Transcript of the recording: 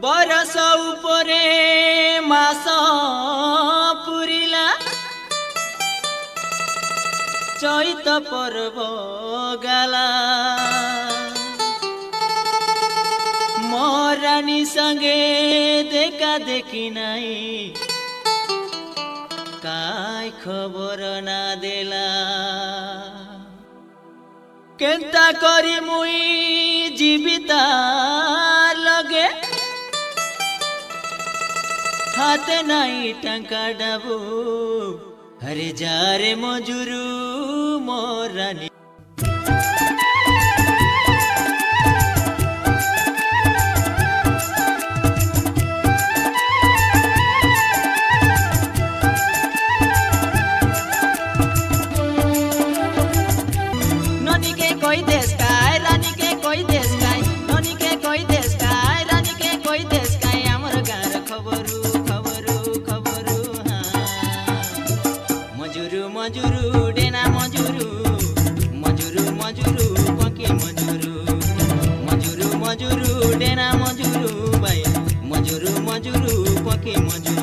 बरस उपरे मास पुरिला चैत पर्व गाला मोरानी संगे देखा देखी नहीं काय खबर ना देला केंता करी मुई जीविता लगे हाथे नाई टंका डाबू हरे जारे मजुरू मोरानी ननी के कोई देश काय रानी के कोई देश काय ननी के कोई देश काय रानी के कोई देश काय हमर गार खबरू मजुरू मजुरू डेना मजुरू मजुरू मजुरू पकी मजुरू मजुरू मजुरू डेना मजुरू भाई मजुरू मजुरू पकी मजुरू